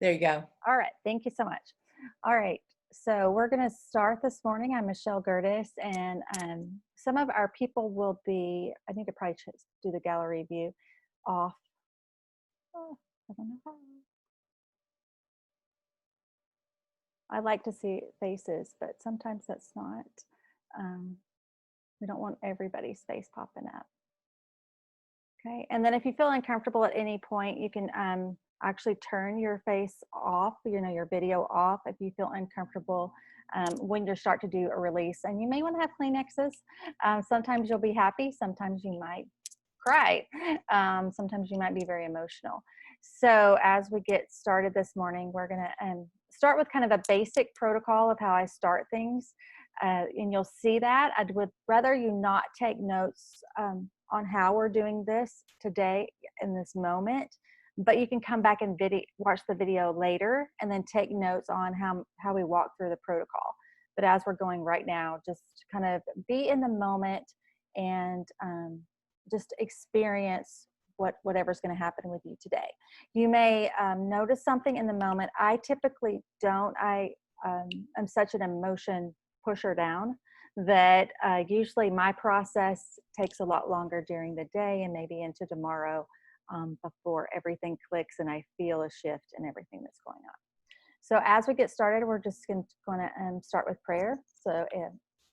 There you go. All right. Thank you so much. All right. So we're going to start this morning. I'm Michelle Gertis, and some of our people will be, I need to probably do the gallery view off. Oh, I don't know how. I like to see faces, but sometimes that's not. We don't want everybody's face popping up. Okay. And then if you feel uncomfortable at any point, you can actually turn your face off, your video off if you feel uncomfortable when you start to do a release. And you may want to have Kleenexes. Sometimes you'll be happy. Sometimes you might cry. Sometimes you might be very emotional. So as we get started this morning, we're going to start with kind of a basic protocol of how I start things. And you'll see that. I would rather you not take notes on how we're doing this today in this moment, but you can come back and watch the video later and then take notes on how we walk through the protocol. But as we're going right now, just kind of be in the moment and just experience whatever's going to happen with you today. You may notice something in the moment. I typically don't. I'm such an emotion pusher down that usually my process takes a lot longer during the day and maybe into tomorrow before everything clicks and I feel a shift in everything that's going on. So as we get started, we're just going to start with prayer. So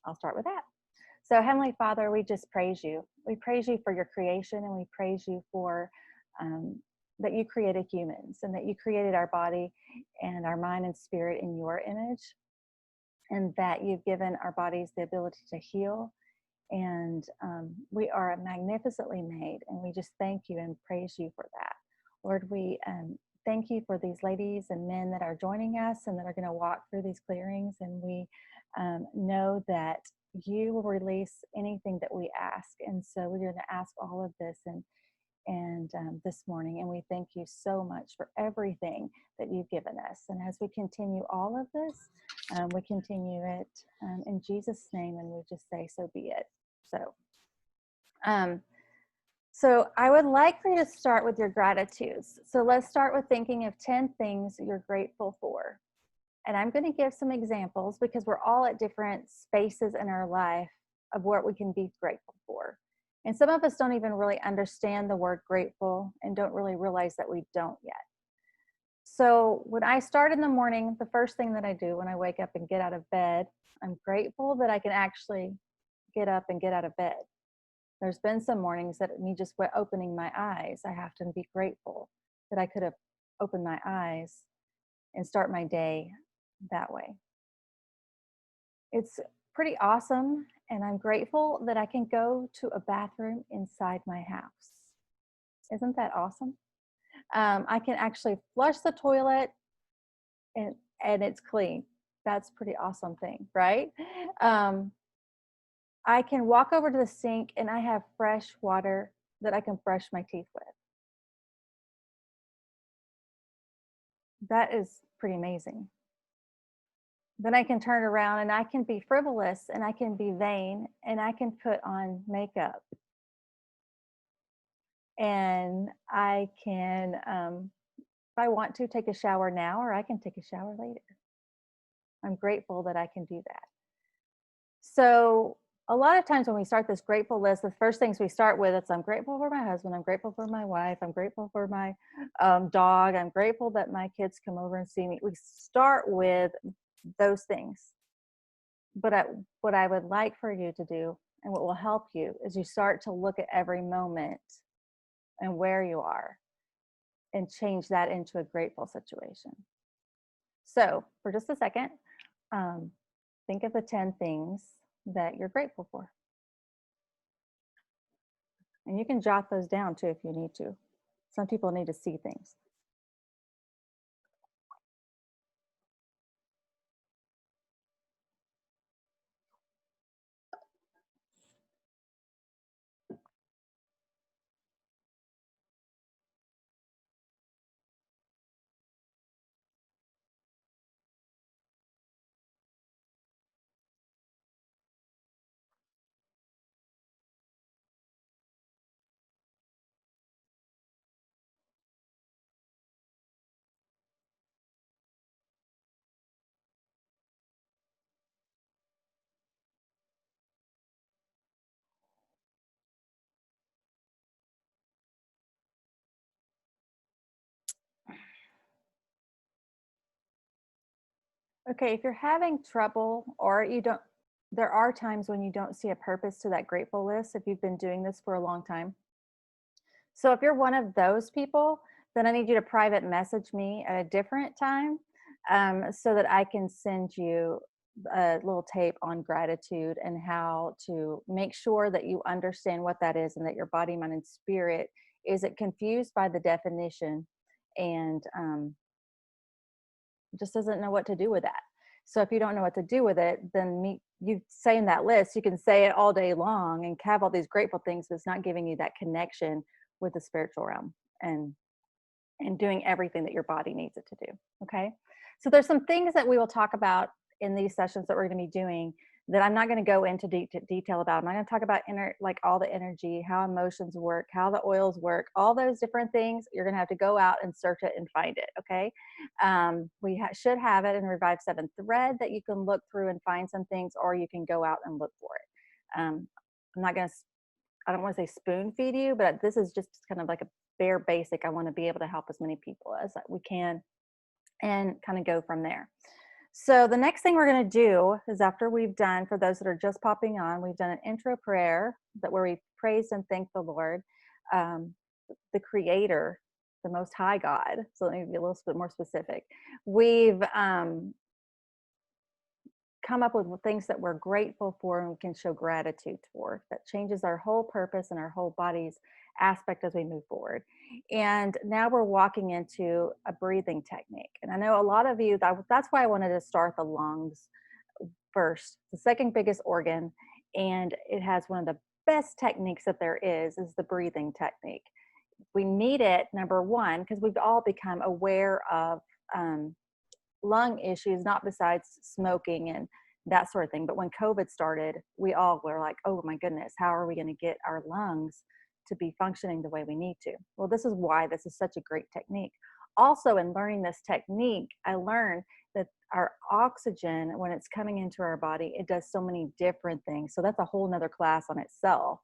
I'll start with that. So Heavenly Father, we just praise you. We praise you for your creation, and we praise you for that you created humans and that you created our body and our mind and spirit in your image, and that you've given our bodies the ability to heal. And we are magnificently made, and we just thank you and praise you for that. Lord, we thank you for these ladies and men that are joining us and that are going to walk through these clearings. And we know that you will release anything that we ask. And so we're going to ask all of this and this morning. And we thank you so much for everything that you've given us. And as we continue all of this, we continue it in Jesus' name, and we just say, so be it. So I would like for you to start with your gratitudes. So let's start with thinking of 10 things you're grateful for. And I'm going to give some examples because we're all at different spaces in our life of what we can be grateful for. And some of us don't even really understand the word grateful and don't really realize that we don't yet. So when I start in the morning, the first thing that I do when I wake up and get out of bed, I'm grateful that I can actually get up and get out of bed. There's been some mornings that me just opening my eyes, I have to be grateful that I could have opened my eyes and start my day that way. It's pretty awesome, and I'm grateful that I can go to a bathroom inside my house. Isn't that awesome? I can actually flush the toilet and it's clean. That's a pretty awesome thing, right? I can walk over to the sink and I have fresh water that I can brush my teeth with. That is pretty amazing. Then I can turn around and I can be frivolous and I can be vain and I can put on makeup. And I can, if I want to, take a shower now, or I can take a shower later. I'm grateful that I can do that. So a lot of times when we start this grateful list, the first things we start with is I'm grateful for my husband, I'm grateful for my wife, I'm grateful for my dog, I'm grateful that my kids come over and see me. We start with those things. But what I would like for you to do, and what will help you, is you start to look at every moment and where you are and change that into a grateful situation. So for just a second, think of the 10 things that you're grateful for. And you can jot those down too if you need to. Some people need to see things. Okay, if you're having trouble or you don't, there are times when you don't see a purpose to that grateful list if you've been doing this for a long time. So if you're one of those people, then I need you to private message me at a different time so that I can send you a little tape on gratitude and how to make sure that you understand what that is and that your body, mind, and spirit isn't confused by the definition and just doesn't know what to do with that. So if you don't know what to do with it, then you saying that list, you can say it all day long and have all these grateful things, but it's not giving you that connection with the spiritual realm and doing everything that your body needs it to do. Okay. So there's some things that we will talk about in these sessions that we're going to be doing that I'm not going to go into detail about. I'm not going to talk about like all the energy, how emotions work, how the oils work, all those different things. You're going to have to go out and search it and find it. Okay. We should have it in Revive 7 thread that you can look through and find some things, or you can go out and look for it. I'm not going to, I don't want to say spoon feed you, but this is just kind of like a bare basic. I want to be able to help as many people as we can and kind of go from there. So the next thing we're going to do is, after we've done, for those that are just popping on, we've done an intro prayer where we praise and thank the Lord, the Creator, the Most High God. So let me be a little bit more specific. We've come up with things that we're grateful for and we can show gratitude for. That changes our whole purpose and our whole body's aspect as we move forward. And now we're walking into a breathing technique. And I know a lot of you, that's why I wanted to start the lungs first, the second biggest organ. And it has one of the best techniques that there is the breathing technique. We need it, number one, because we've all become aware of lung issues, not besides smoking and that sort of thing. But when COVID started, we all were like, oh my goodness, how are we going to get our lungs to be functioning the way we need to? Well, this is why this is such a great technique. Also, in learning this technique, I learned that our oxygen, when it's coming into our body, it does so many different things. So that's a whole nother class on itself.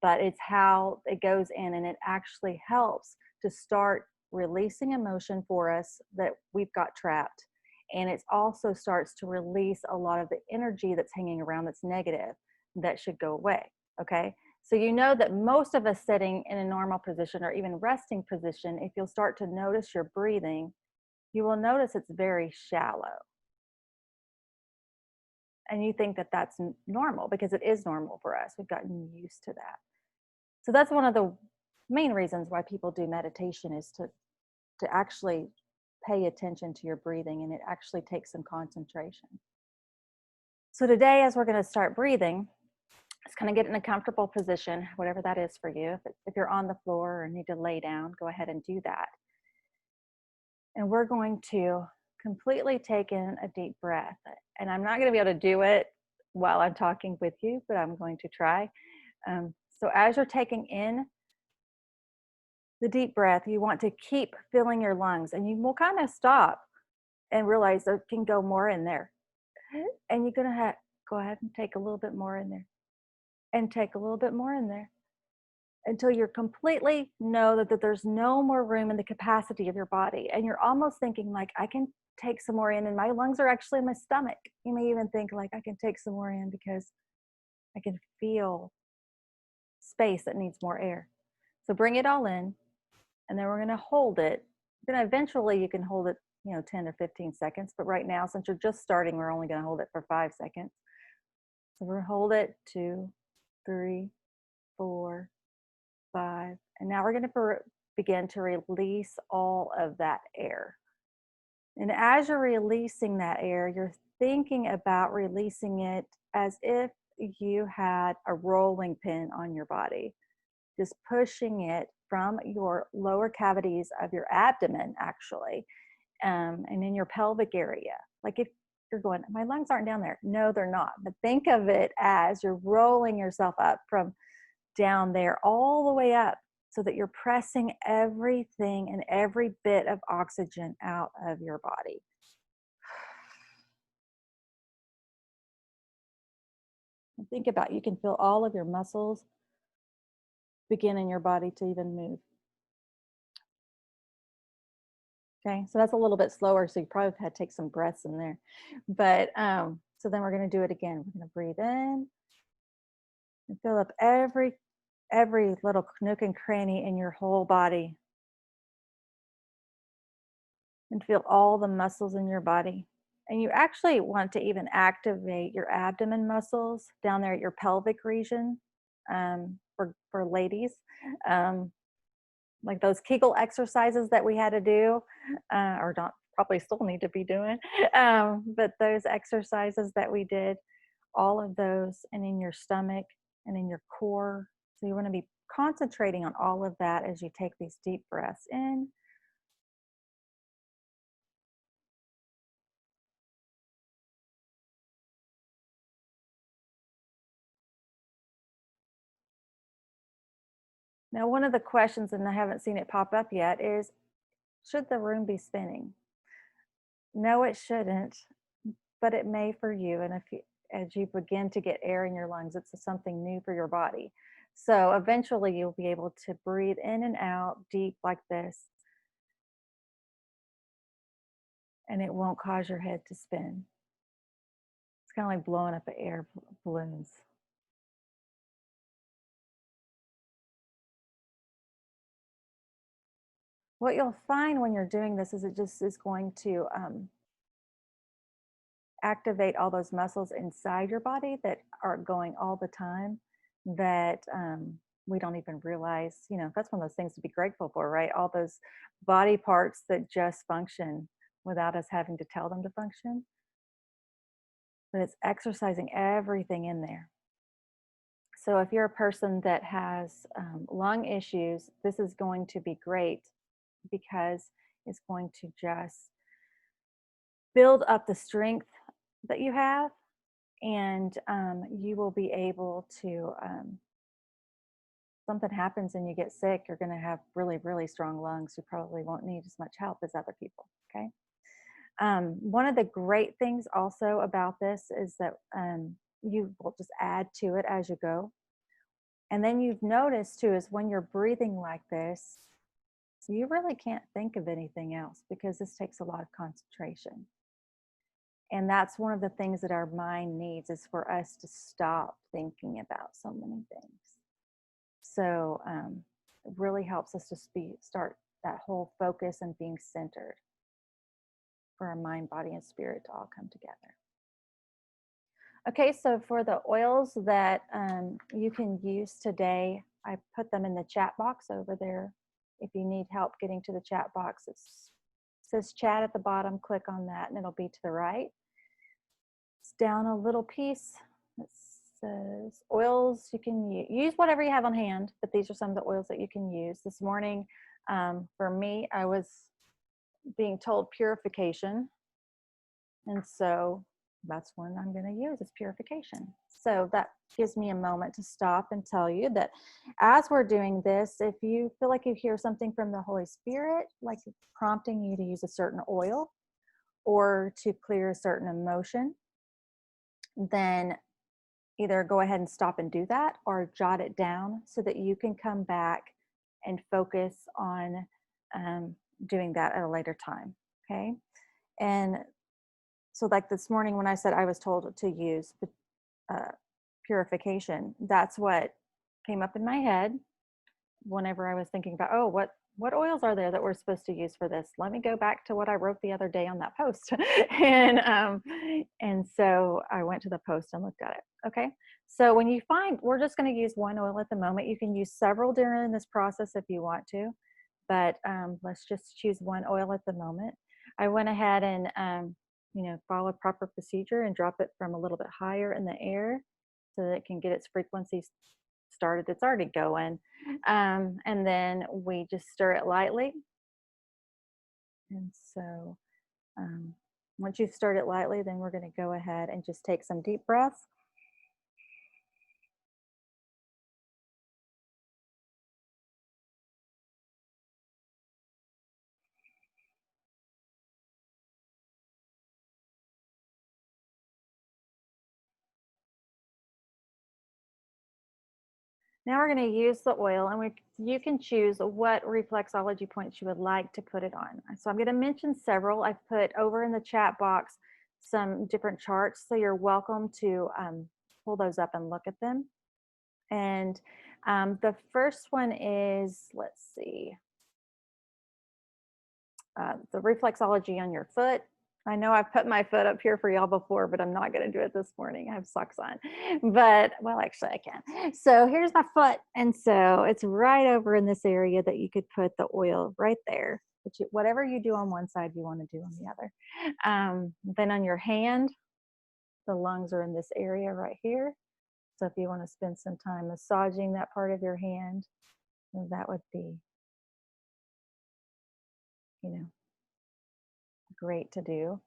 But it's how it goes in, and it actually helps to start releasing emotion for us that we've got trapped. And it also starts to release a lot of the energy that's hanging around that's negative that should go away. Okay. So you know that most of us sitting in a normal position or even resting position, if you'll start to notice your breathing, you will notice it's very shallow. And you think that that's normal because it is normal for us. We've gotten used to that. So that's one of the main reasons why people do meditation, is to actually pay attention to your breathing, and it actually takes some concentration. So today, as we're going to start breathing, just kind of get in a comfortable position, whatever that is for you. If you're on the floor or need to lay down, go ahead and do that. And we're going to completely take in a deep breath. And I'm not going to be able to do it while I'm talking with you, but I'm going to try. So as you're taking in the deep breath, you want to keep filling your lungs, and you will kind of stop and realize there can go more in there. And you're going to go ahead and take a little bit more in there, and take a little bit more in there, until you're completely know that there's no more room in the capacity of your body. And you're almost thinking like, I can take some more in, and my lungs are actually in my stomach. You may even think like, I can take some more in because I can feel space that needs more air. So bring it all in, and then we're going to hold it. Then eventually you can hold it, 10 or 15 seconds. But right now, since you're just starting, we're only going to hold it for 5 seconds. So we're going to hold it 2, 3, 4, 5. And now we're going to begin to release all of that air. And as you're releasing that air, you're thinking about releasing it as if you had a rolling pin on your body, just pushing it from your lower cavities of your abdomen, actually, and in your pelvic area. Like if you're going, my lungs aren't down there. No, they're not. But think of it as you're rolling yourself up from down there all the way up, so that you're pressing everything and every bit of oxygen out of your body. And think about, you can feel all of your muscles begin in your body to even move. Okay, so that's a little bit slower, so you probably had to take some breaths in there. But so then we're going to do it again. We're going to breathe in and fill up every little nook and cranny in your whole body, and feel all the muscles in your body. And you actually want to even activate your abdomen muscles down there at your pelvic region, for ladies. Um, like those Kegel exercises that we had to do, or don't probably still need to be doing. But those exercises that we did, all of those, and in your stomach and in your core. So you want to be concentrating on all of that as you take these deep breaths in. Now, one of the questions, and I haven't seen it pop up yet, is should the room be spinning? No, it shouldn't, but it may for you. And if you, as you begin to get air in your lungs, it's something new for your body. So eventually you'll be able to breathe in and out deep like this, and it won't cause your head to spin. It's kind of like blowing up air balloons. What you'll find when you're doing this is it just is going to activate all those muscles inside your body that are going all the time, that we don't even realize. You know, that's one of those things to be grateful for, right? All those body parts that just function without us having to tell them to function. But it's exercising everything in there. So if you're a person that has lung issues, this is going to be great, because it's going to just build up the strength that you have, and you will be able to, something happens and you get sick, you're going to have really, really strong lungs. You probably won't need as much help as other people. Okay. One of the great things also about this is that you will just add to it as you go. And then you've noticed too, is when you're breathing like this, you really can't think of anything else, because this takes a lot of concentration. And that's one of the things that our mind needs, is for us to stop thinking about so many things. So it really helps us to start that whole focus and being centered, for our mind, body, and spirit to all come together. Okay, so for the oils that you can use today, I put them in the chat box over there. If you need help getting to the chat box, it says chat at the bottom. Click on that and it'll be to the right. It's down a little piece. It says oils. You can use whatever you have on hand, but these are some of the oils that you can use. This morning, for me, I was being told Purification. And so that's one I'm going to use, is Purification. So that gives me a moment to stop and tell you that as we're doing this, if you feel like you hear something from the Holy Spirit, like prompting you to use a certain oil or to clear a certain emotion, then either go ahead and stop and do that, or jot it down so that you can come back and focus on doing that at a later time. Okay. And so like this morning when I said I was told to use Purification, that's what came up in my head whenever I was thinking about, oh, what oils are there that we're supposed to use for this? Let me go back to what I wrote the other day on that post. And so I went to the post and looked at it. Okay. So when you find, we're just going to use one oil at the moment. You can use several during this process if you want to, but let's just choose one oil at the moment. I went ahead and follow proper procedure and drop it from a little bit higher in the air so that it can get its frequencies started. It's already going. And then we just stir it lightly. And so once you've stirred it lightly, then we're going to go ahead and just take some deep breaths. Now we're going to use the oil, and you can choose what reflexology points you would like to put it on. So I'm going to mention several. I've put over in the chat box some different charts, so you're welcome to pull those up and look at them. And the first one is, let's see, the reflexology on your foot. I know I've put my foot up here for y'all before, but I'm not going to do it this morning. I have socks on, but well, actually I can. So here's my foot. And so it's right over in this area that you could put the oil right there, which whatever you do on one side, you want to do on the other. Then on your hand, the lungs are in this area right here. So if you want to spend some time massaging that part of your hand, that would be, great to do.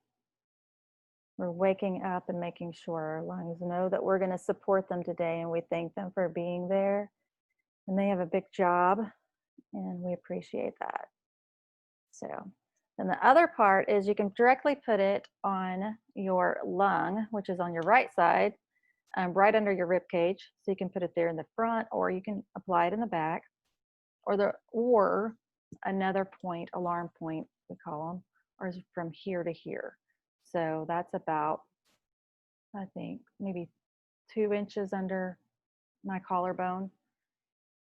We're waking up and making sure our lungs know that we're going to support them today, and we thank them for being there. And they have a big job, and we appreciate that. So then the other part is you can directly put it on your lung, which is on your right side, right under your rib cage. So you can put it there in the front, or you can apply it in the back, or another point, alarm point, we call them, or from here to here. So that's about, I think, maybe 2 inches under my collarbone,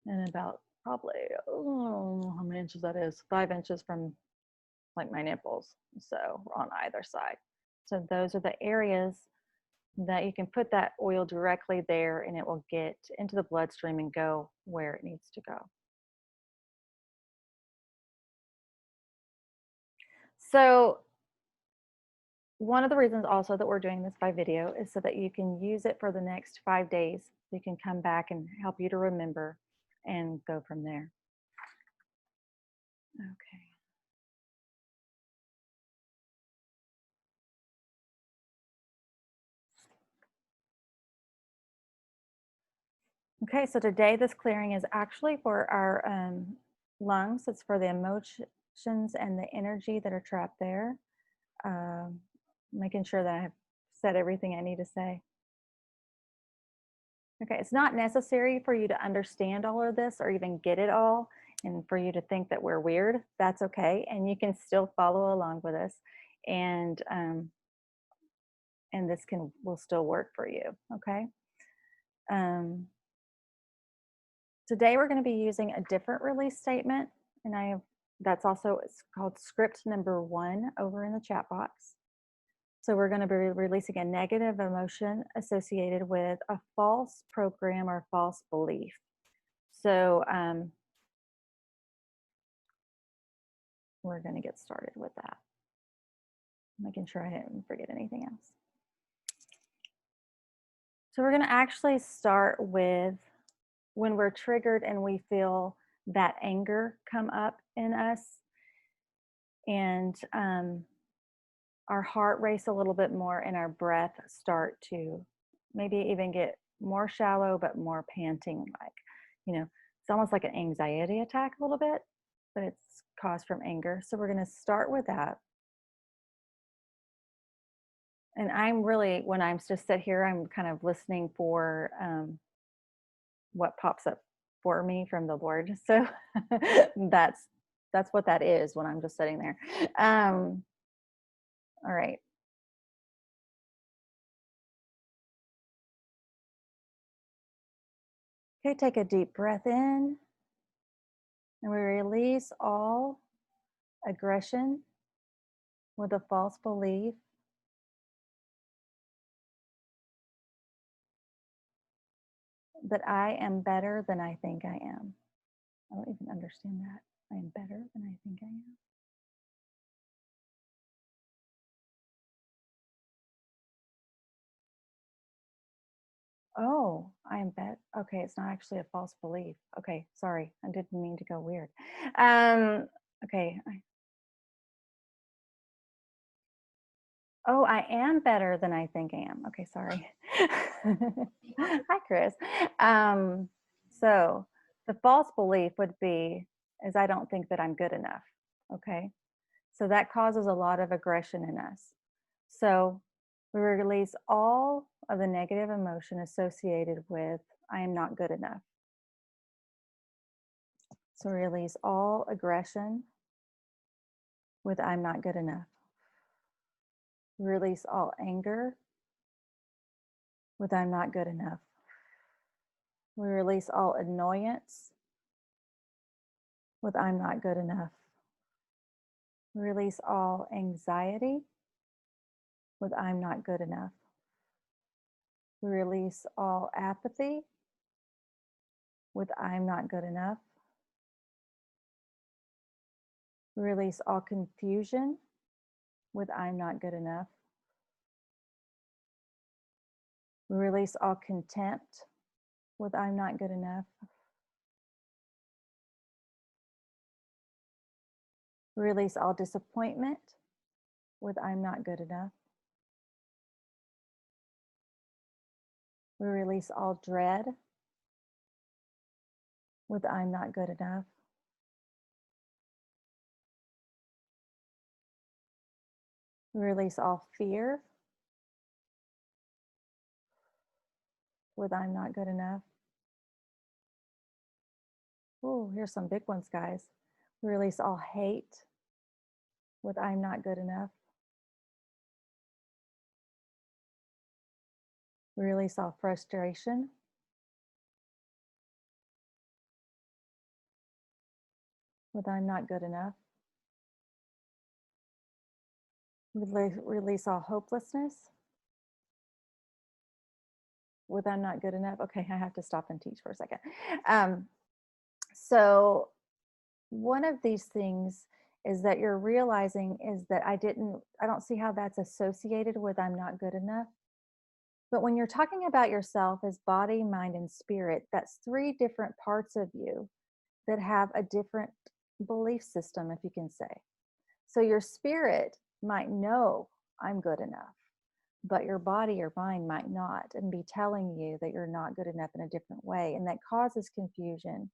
and about probably, how many inches that is, 5 inches from like my nipples. So on either side. So those are the areas that you can put that oil directly there, and it will get into the bloodstream and go where it needs to go. So one of the reasons also that we're doing this by video is so that you can use it for the next 5 days. You can come back and help you to remember and go from there. Okay. Okay, so today this clearing is actually for our lungs. It's for the emotions and the energy that are trapped there. Making sure that I've said everything I need to say. Okay, it's not necessary for you to understand all of this or even get it all, and for you to think that we're weird. That's okay, and you can still follow along with us, and this will still work for you. Okay. Today we're going to be using a different release statement, and that's also, it's called script number 1 over in the chat box. So we're going to be releasing a negative emotion associated with a false program or false belief. So we're going to get started with that. Making sure I didn't forget anything else. So we're going to actually start with when we're triggered and we feel that anger come up in us, and our heart race a little bit more, and our breath start to maybe even get more shallow but more panting, like, it's almost like an anxiety attack a little bit, but it's caused from anger. So we're going to start with that. And when I'm just sit here, I'm kind of listening for what pops up for me from the Lord. So that's what that is when I'm just sitting there. All right. Okay, take a deep breath in, and we release all aggression with a false belief that I am better than I think I am. I don't even understand that. I am better than I think I am. Oh, I am bet. Okay, it's not actually a false belief. Okay, sorry, I didn't mean to go weird. Okay. Oh, I am better than I think I am. Okay, sorry. Hi, Chris. So the false belief would be is I don't think that I'm good enough. Okay, so that causes a lot of aggression in us. So we release all of the negative emotion associated with I am not good enough. So release all aggression with I'm not good enough. Release all anger with I'm not good enough. We release all annoyance with I'm not good enough. Release all anxiety with I'm not good enough. Release all apathy with I'm not good enough. Release all confusion with I'm not good enough. Release all contempt with I'm not good enough. Release all disappointment with I'm not good enough. We release all dread with I'm not good enough. We release all fear with I'm not good enough. Oh, here's some big ones, guys. We release all hate with I'm not good enough. We release all frustration with I'm not good enough. We release all hopelessness with I'm not good enough. Okay, I have to stop and teach for a second. So one of these things is that you're realizing is that I don't see how that's associated with I'm not good enough. But when you're talking about yourself as body, mind, and spirit, that's three different parts of you that have a different belief system, if you can say. So your spirit might know I'm good enough, but your body or mind might not and be telling you that you're not good enough in a different way. And that causes confusion.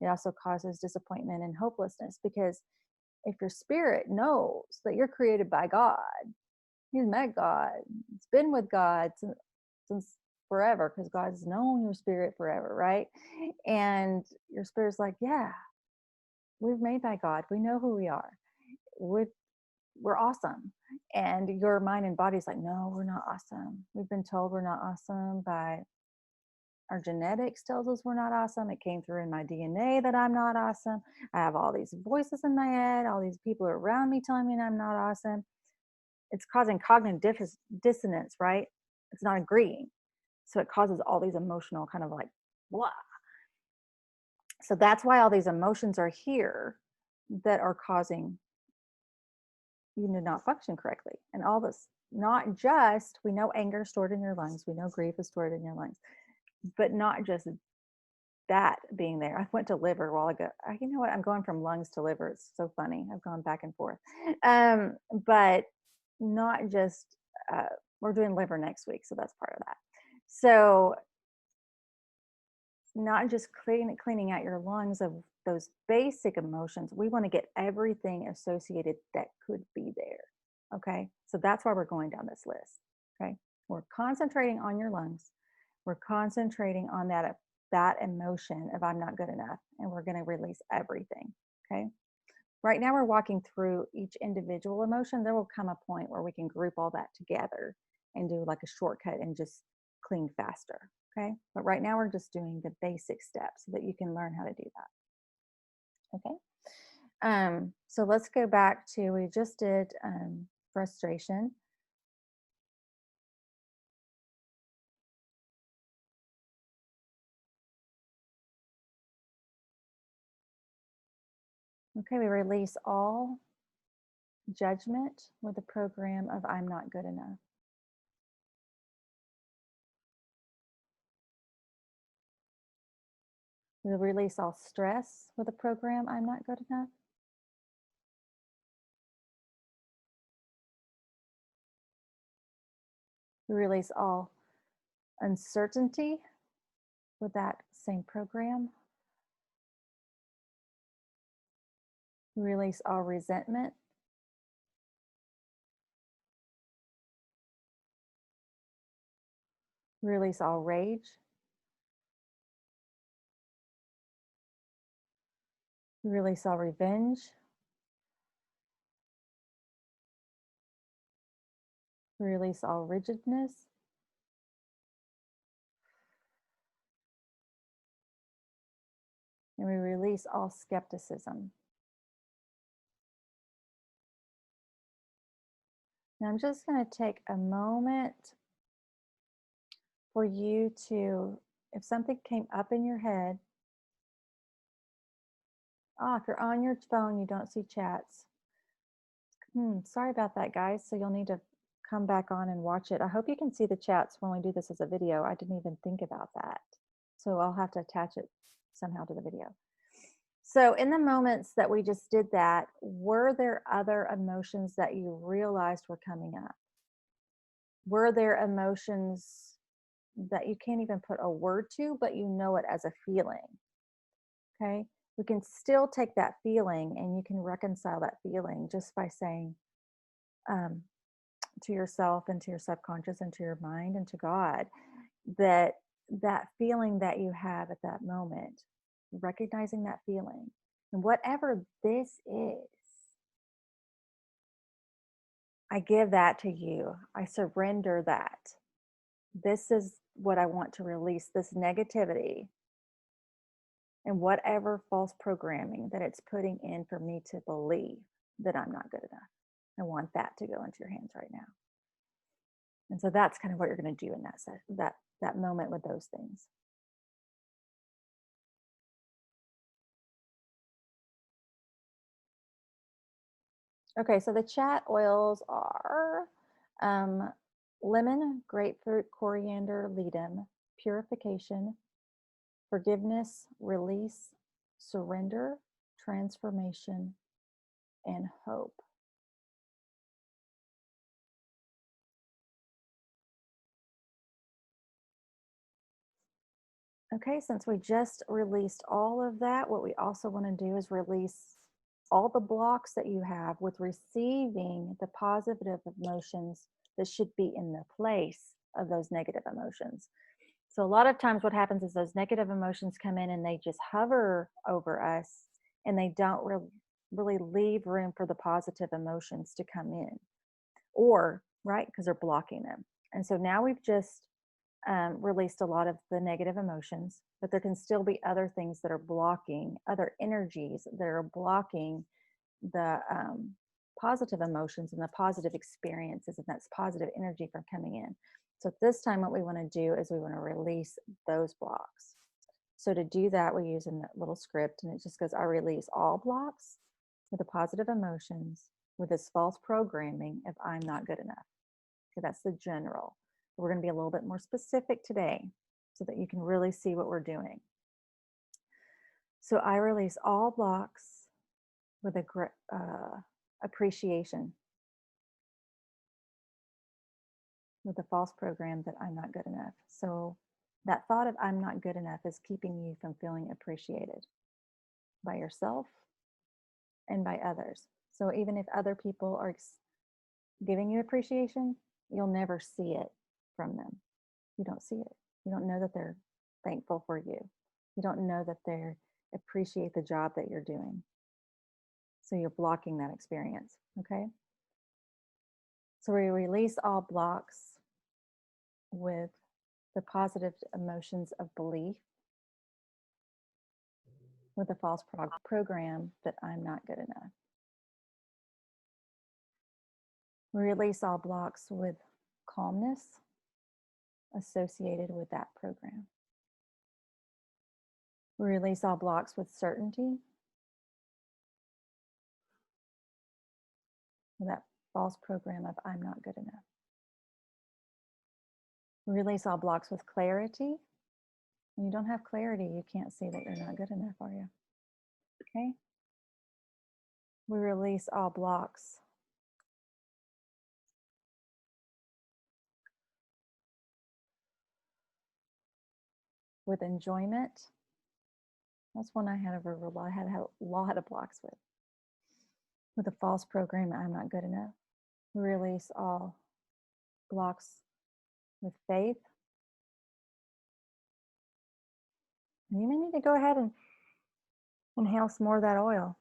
It also causes disappointment and hopelessness, because if your spirit knows that you're created by God, He's met God, it's been with God since forever, because God's known your spirit forever, right? And your spirit's like, yeah, we're made by God. We know who we are. We're awesome. And your mind and body's like, no, we're not awesome. We've been told we're not awesome by our genetics tells us we're not awesome. It came through in my DNA that I'm not awesome. I have all these voices in my head, all these people around me telling me I'm not awesome. It's causing cognitive dissonance, right? It's not agreeing. So it causes all these emotional kind of like blah. So that's why all these emotions are here that are causing you to not function correctly. And all this, not just, we know anger is stored in your lungs, we know grief is stored in your lungs, but not just that being there. I went to liver a while ago. You know what? I'm going from lungs to liver. It's so funny. I've gone back and forth. But not just, we're doing liver next week. So that's part of that. So not just cleaning out your lungs of those basic emotions. We want to get everything associated that could be there. Okay. So that's why we're going down this list. Okay. We're concentrating on your lungs. We're concentrating on that emotion of I'm not good enough. And we're going to release everything. Okay. Right now we're walking through each individual emotion. There will come a point where we can group all that together and do like a shortcut and just clean faster. Okay. But right now we're just doing the basic steps so that you can learn how to do that. Okay. So let's go back to, we just did frustration. Okay, we release all judgment with the program of I'm not good enough. We release all stress with the program I'm not good enough. We release all uncertainty with that same program. We release all resentment. We release all rage. We release all revenge. We release all rigidness. And we release all skepticism. Now I'm just going to take a moment for you to, if something came up in your head, if you're on your phone, you don't see chats. Sorry about that, guys. So you'll need to come back on and watch it. I hope you can see the chats when we do this as a video. I didn't even think about that. So I'll have to attach it somehow to the video. So in the moments that we just did that, were there other emotions that you realized were coming up? Were there emotions that you can't even put a word to, but you know it as a feeling? Okay, we can still take that feeling and you can reconcile that feeling just by saying to yourself and to your subconscious and to your mind and to God that that feeling that you have at that moment, recognizing that feeling, and whatever this is, I give that to you. I surrender that. This is what I want to release, this negativity and whatever false programming that it's putting in for me to believe that I'm not good enough. I want that to go into your hands right now. And so that's kind of what you're going to do in that moment with those things. Okay, so the chat oils are lemon, grapefruit, coriander, ledum, purification, forgiveness, release, surrender, transformation, and hope. Okay, since we just released all of that, what we also want to do is release all the blocks that you have with receiving the positive emotions that should be in the place of those negative emotions. So a lot of times what happens is those negative emotions come in and they just hover over us and they don't really leave room for the positive emotions to come in, or right, because they're blocking them. And so now we've just released a lot of the negative emotions, but there can still be other things that are blocking, other energies that are blocking the positive emotions and the positive experiences, and that's positive energy from coming in. So this time what we want to do is we want to release those blocks. So to do that, we use a little script, and it just goes, I release all blocks with the positive emotions with this false programming if I'm not good enough. Okay, that's the general. We're going to be a little bit more specific today so that you can really see what we're doing. So I release all blocks with appreciation, with the false program that I'm not good enough. So that thought of I'm not good enough is keeping you from feeling appreciated by yourself and by others. So even if other people are giving you appreciation, you'll never see it from them. You don't see it. You don't know that they're thankful for you. You don't know that they appreciate the job that you're doing. So you're blocking that experience, okay? So we release all blocks with the positive emotions of belief, with the false program that I'm not good enough. We release all blocks with calmness associated with that program. We release all blocks with certainty, with that false program of I'm not good enough. We release all blocks with clarity. When you don't have clarity, you can't see that you're not good enough, are you? Okay. We release all blocks with enjoyment. That's one I had a lot of blocks with. With a false program, I'm not good enough. We release all blocks with faith. And you may need to go ahead and Inhale some more of that oil.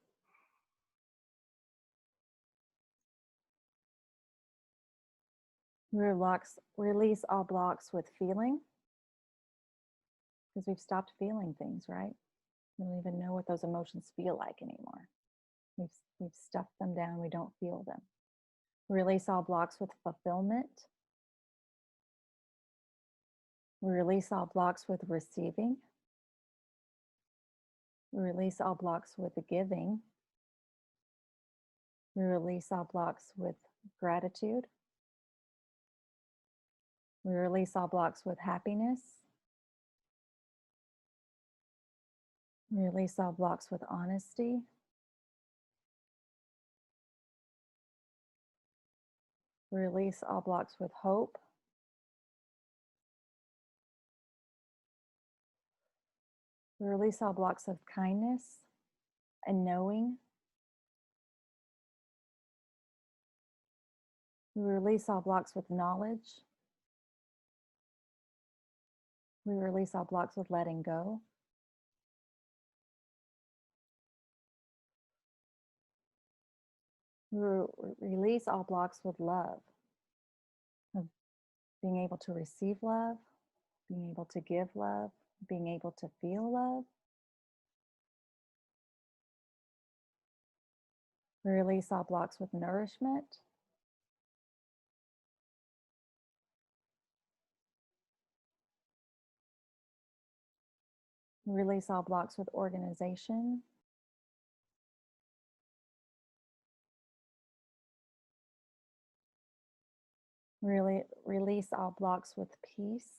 Release all blocks with feeling, because we've stopped feeling things, right? We don't even know what those emotions feel like anymore. We've stuffed them down. We don't feel them. Release all blocks with fulfillment. We release all blocks with receiving. We release all blocks with giving. We release all blocks with gratitude. We release all blocks with happiness. We release all blocks with honesty. We release all blocks with hope. We release all blocks of kindness and knowing. We release all blocks with knowledge. We release all blocks with letting go. We release all blocks with love, of being able to receive love, being able to give love, being able to feel love. We release all blocks with nourishment. We release all blocks with organization. Really release all blocks with peace.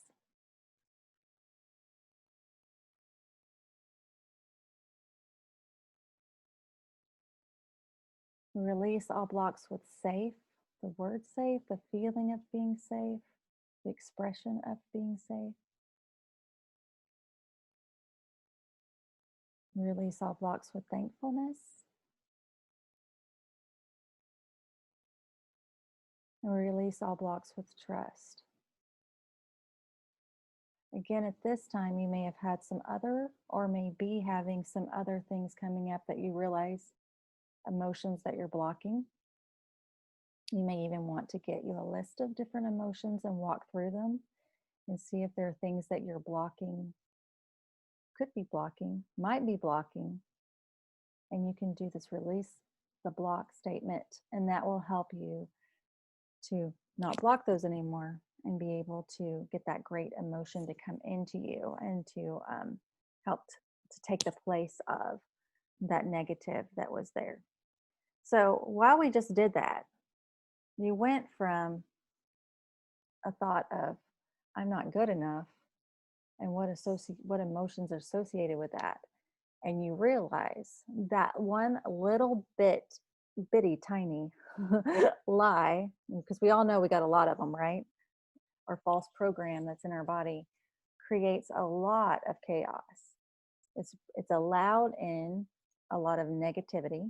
We release all blocks with safe, the word safe, the feeling of being safe, the expression of being safe. We release all blocks with thankfulness. And we release all blocks with trust. Again, at this time, you may have had some other, or may be having some other things coming up that you realize, emotions that you're blocking. You may even want to get you a list of different emotions and walk through them and see if there are things that you're blocking, could be blocking, might be blocking. And you can do this release the block statement, and that will help you to not block those anymore and be able to get that great emotion to come into you and to help to take the place of that negative that was there. So while we just did that, you went from a thought of, I'm not good enough, and what emotions are associated with that. And you realize that one little bitty tiny lie, because we all know we got a lot of them, right? Or false program that's in our body creates a lot of chaos. It's allowed in a lot of negativity,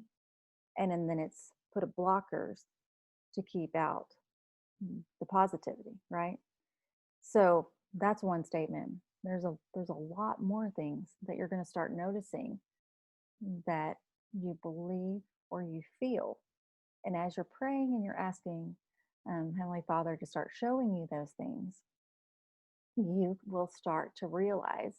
and then it's put blockers to keep out the positivity, right? So that's one statement. There's a lot more things that you're going to start noticing that you believe or you feel. And as you're praying and you're asking Heavenly Father to start showing you those things, you will start to realize,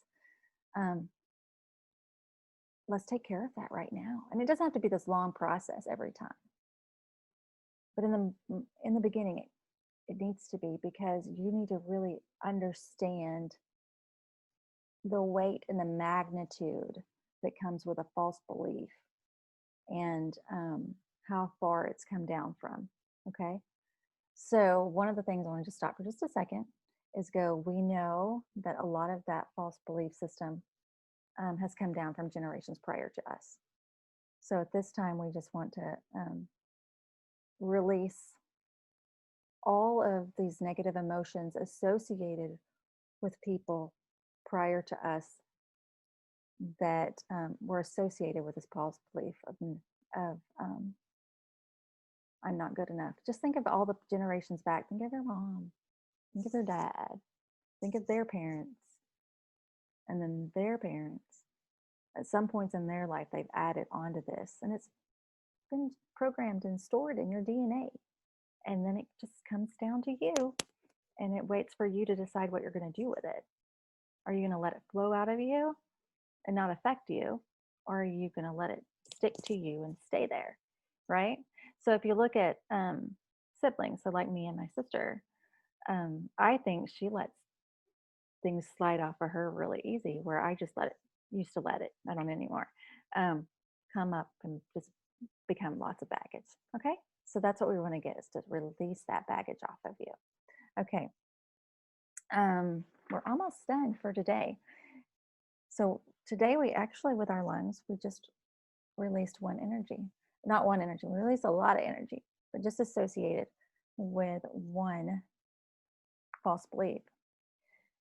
let's take care of that right now. And it doesn't have to be this long process every time. But in the beginning, it needs to be, because you need to really understand the weight and the magnitude that comes with a false belief, and how far it's come down from. Okay. So one of the things I want to just stop for just a second is we know that a lot of that false belief system has come down from generations prior to us. So at this time, we just want to release all of these negative emotions associated with people prior to us that were associated with this false belief of I'm not good enough. Just think of all the generations back. Think of your mom. Think of your dad. Think of their parents. And then their parents. At some points in their life, they've added onto this, and it's been programmed and stored in your DNA. And then it just comes down to you, and it waits for you to decide what you're going to do with it. Are you going to let it flow out of you and not affect you? Or are you going to let it stick to you and stay there? Right? So if you look at siblings, so like me and my sister, I think she lets things slide off of her really easy, where I just used to let it, I don't anymore, come up and just become lots of baggage. Okay. So that's what we want to get, is to release that baggage off of you. Okay. We're almost done for today. So today we actually, with our lungs, we just released not one energy, we released a lot of energy, but just associated with one false belief.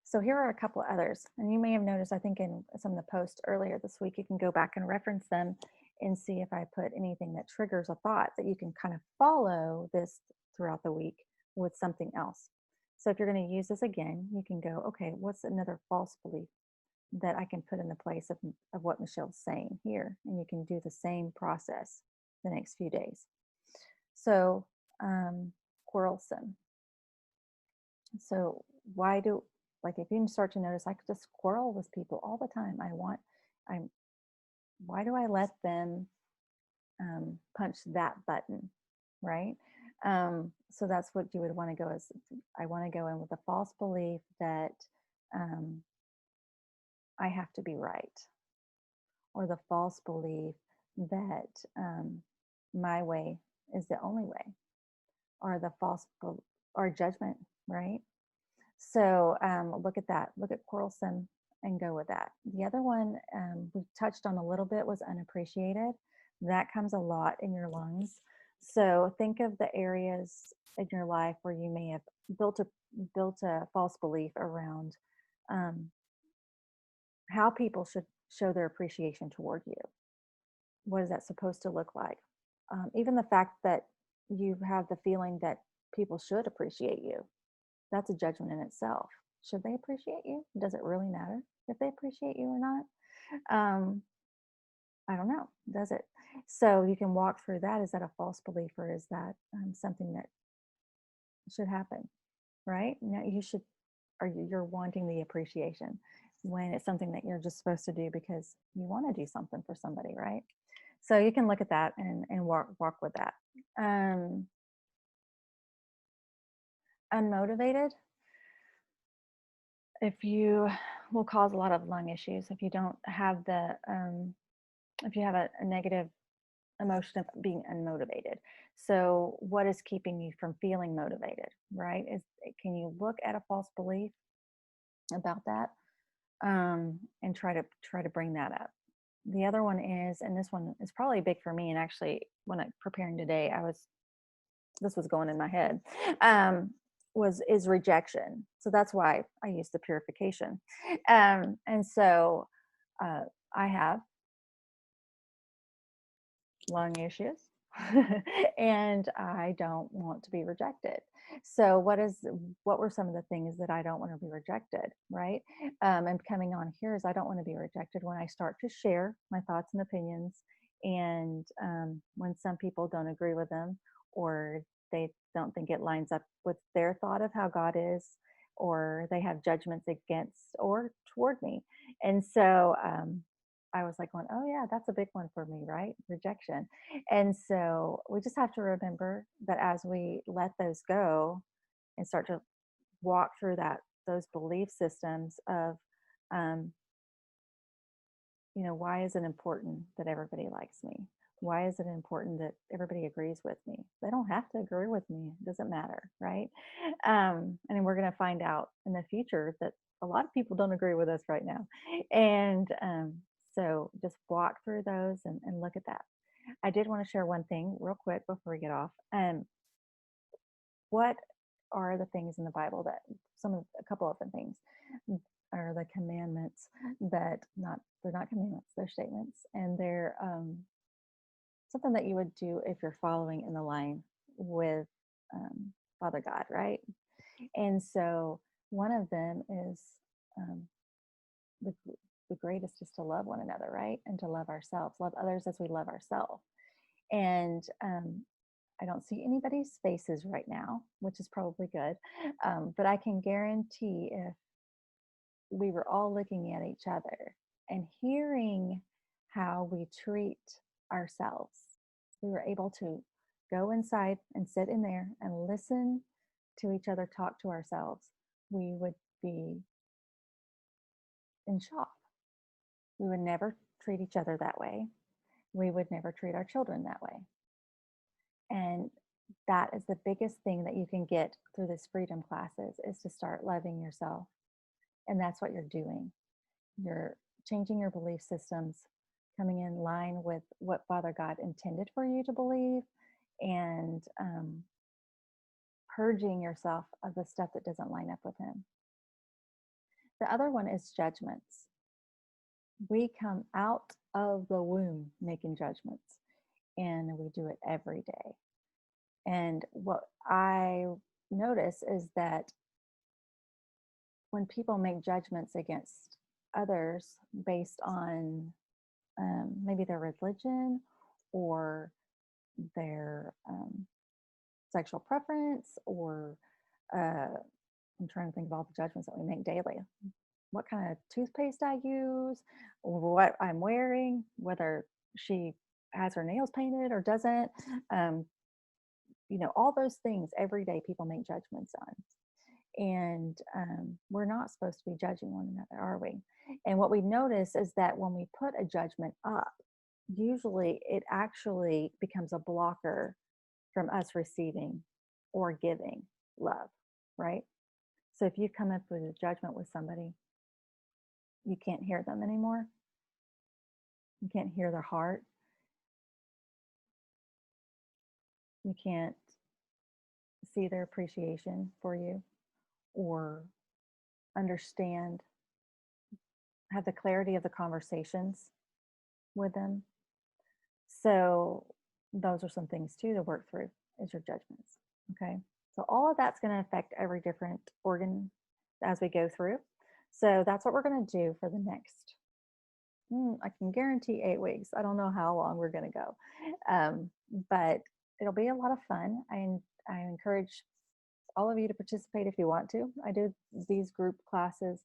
So here are a couple of others, and you may have noticed, I think in some of the posts earlier this week, you can go back and reference them and see if I put anything that triggers a thought that you can kind of follow this throughout the week with something else. So if you're going to use this again, you can go, okay, what's another false belief that I can put in the place of what Michelle's saying here? And you can do the same process the next few days. So quarrelsome. So why do, like, if you start to notice, I could just quarrel with people all the time. Why do I let them punch that button, right? So that's what you would want to go as, I want to go in with a false belief that I have to be right, or the false belief that my way is the only way, or the or judgment, right? So look at that, look at quarrelsome and go with that. The other one we touched on a little bit was unappreciated. That comes a lot in your lungs. So think of the areas in your life where you may have built a false belief around how people should show their appreciation toward you. What is that supposed to look like? Even the fact that you have the feeling that people should appreciate you, that's a judgment in itself. Should they appreciate you? Does it really matter if they appreciate you or not? I don't know. Does it? So you can walk through that. Is that a false belief, or is that something that should happen? Right? Now you're wanting the appreciation when it's something that you're just supposed to do because you want to do something for somebody, right? So you can look at that and walk with that. Unmotivated. If you will cause a lot of lung issues if you don't have if you have a negative emotion of being unmotivated. So what is keeping you from feeling motivated, right? Can you look at a false belief about that and try to bring that up? The other one is, and this one is probably big for me, and actually when I'm preparing today, this was going in my head, is rejection. So that's why I use the purification. And so I have lung issues and I don't want to be rejected. So what were some of the things that I don't want to be rejected, right? And coming on here is I don't want to be rejected when I start to share my thoughts and opinions, and when some people don't agree with them, or they don't think it lines up with their thought of how God is, or they have judgments against or toward me. And so I was like going, oh yeah, that's a big one for me, right? Rejection. And so we just have to remember that as we let those go and start to walk through those belief systems of, why is it important that everybody likes me? Why is it important that everybody agrees with me? They don't have to agree with me. It doesn't matter, right? And we're going to find out in the future that a lot of people don't agree with us right now. And so just walk through those and look at that. I did want to share one thing real quick before we get off. What are the things in the Bible a couple of the things are the commandments they're not commandments, they're statements, and they're something that you would do if you're following in the line with Father God, right? And so one of them is the greatest is to love one another, right? And to love ourselves, love others as we love ourselves. And I don't see anybody's faces right now, which is probably good. But I can guarantee if we were all looking at each other and hearing how we treat ourselves, we were able to go inside and sit in there and listen to each other talk to ourselves, we would be in shock. We would never treat each other that way. We would never treat our children that way. And that is the biggest thing that you can get through this freedom classes, is to start loving yourself. And that's what you're doing. You're changing your belief systems, coming in line with what Father God intended for you to believe, and purging yourself of the stuff that doesn't line up with Him. The other one is judgments. We come out of the womb making judgments, and we do it every day. And what I notice is that when people make judgments against others based on maybe their religion or their sexual preference, or I'm trying to think of all the judgments that we make daily. What kind of toothpaste I use, or what I'm wearing, whether she has her nails painted or doesn't. All those things every day people make judgments on. And we're not supposed to be judging one another, are we? And what we notice is that when we put a judgment up, usually it actually becomes a blocker from us receiving or giving love, right? So if you come up with a judgment with somebody, you can't hear them anymore. You can't hear their heart. You can't see their appreciation for you, or understand, have the clarity of the conversations with them. So those are some things too to work through, is your judgments. Okay. So all of that's going to affect every different organ as we go through. So that's what we're going to do for the next, I can guarantee 8 weeks. I don't know how long we're going to go, but it'll be a lot of fun. I encourage all of you to participate if you want to. I do these group classes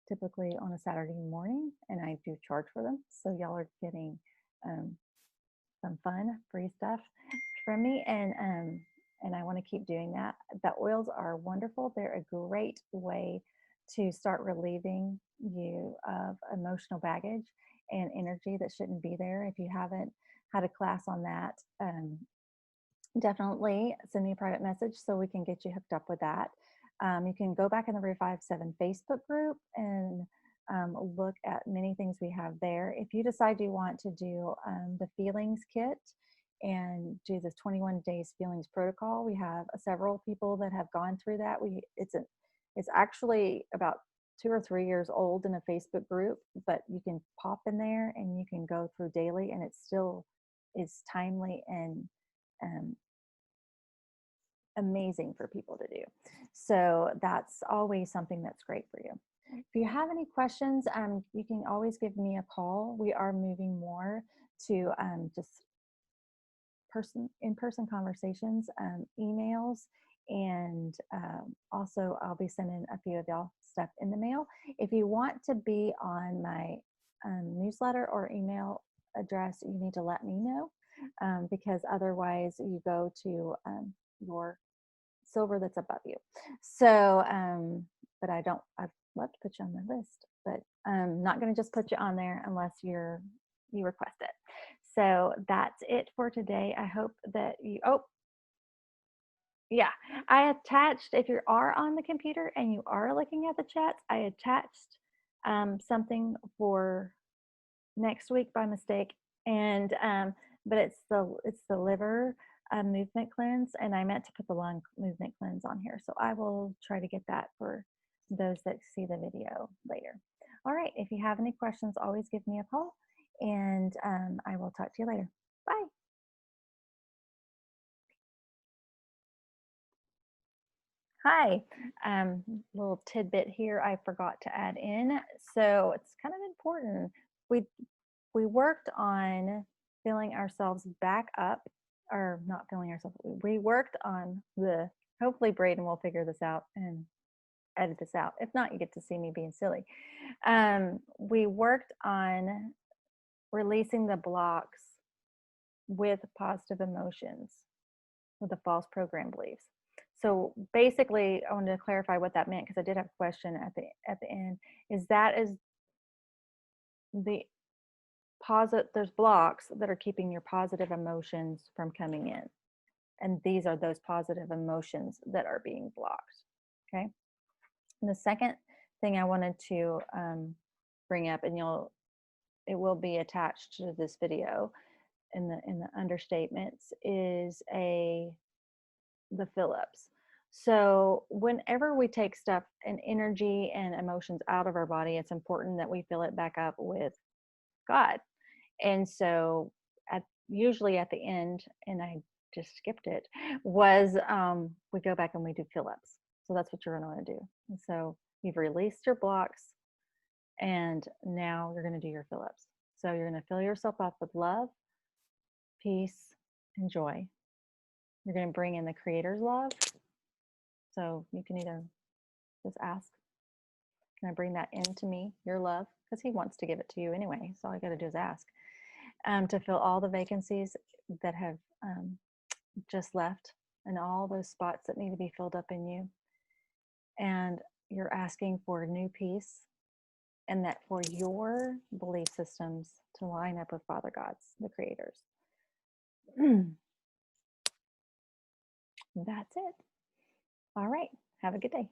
typically on a Saturday morning, and I do charge for them. So y'all are getting some fun, free stuff from me, and I want to keep doing that. The oils are wonderful. They're a great way to start relieving you of emotional baggage and energy that shouldn't be there. If you haven't had a class on that, definitely send me a private message so we can get you hooked up with that. You can go back in the Revive 7 Facebook group and look at many things we have there. If you decide you want to do the feelings kit and do this 21 days feelings protocol, we have several people that have gone through that. It's actually about 2 or 3 years old in a Facebook group, but you can pop in there and you can go through daily, and it still is timely and amazing for people to do. So that's always something that's great for you. If you have any questions, you can always give me a call. We are moving more to just in-person conversations, emails, and also I'll be sending a few of y'all stuff in the mail. If you want to be on my newsletter or email address, you need to let me know, because otherwise you go to your silver that's above you. So, but I'd love to put you on the list, but I'm not going to just put you on there unless you request it. So that's it for today. I hope that I attached, if you are on the computer and you are looking at the chats, I attached something for next week by mistake, and but it's the liver movement cleanse, and I meant to put the lung movement cleanse on here, so I will try to get that for those that see the video later. All right, if you have any questions, always give me a call, and I will talk to you later. Bye. Hi. Little tidbit here I forgot to add in. So it's kind of important. We we worked on filling ourselves back up, or not filling ourselves. We worked on the. Hopefully, Braden will figure this out and edit this out. If not, you get to see me being silly. We worked on releasing the blocks with positive emotions, with the false program beliefs. So basically, I wanted to clarify what that meant because I did have a question at the end. Is the there's blocks that are keeping your positive emotions from coming in, and these are those positive emotions that are being blocked. Okay. And the second thing I wanted to bring up, and it will be attached to this video in the understatements, is the fill-ups. So whenever we take stuff and energy and emotions out of our body, it's important that we fill it back up with God. And so usually at the end, and I just skipped it, was we go back and we do fill-ups. So that's what you're going to want to do. And so you've released your blocks, and now you're going to do your fill-ups. So you're going to fill yourself up with love, peace, and joy. You're going to bring in the Creator's love. So you can either just ask, can I bring that into me, your love? Because He wants to give it to you anyway. So all you got to do is ask. To fill all the vacancies that have just left, and all those spots that need to be filled up in you. And you're asking for new peace, and that for your belief systems to line up with Father God's, the Creator's. That's it. All right. Have a good day.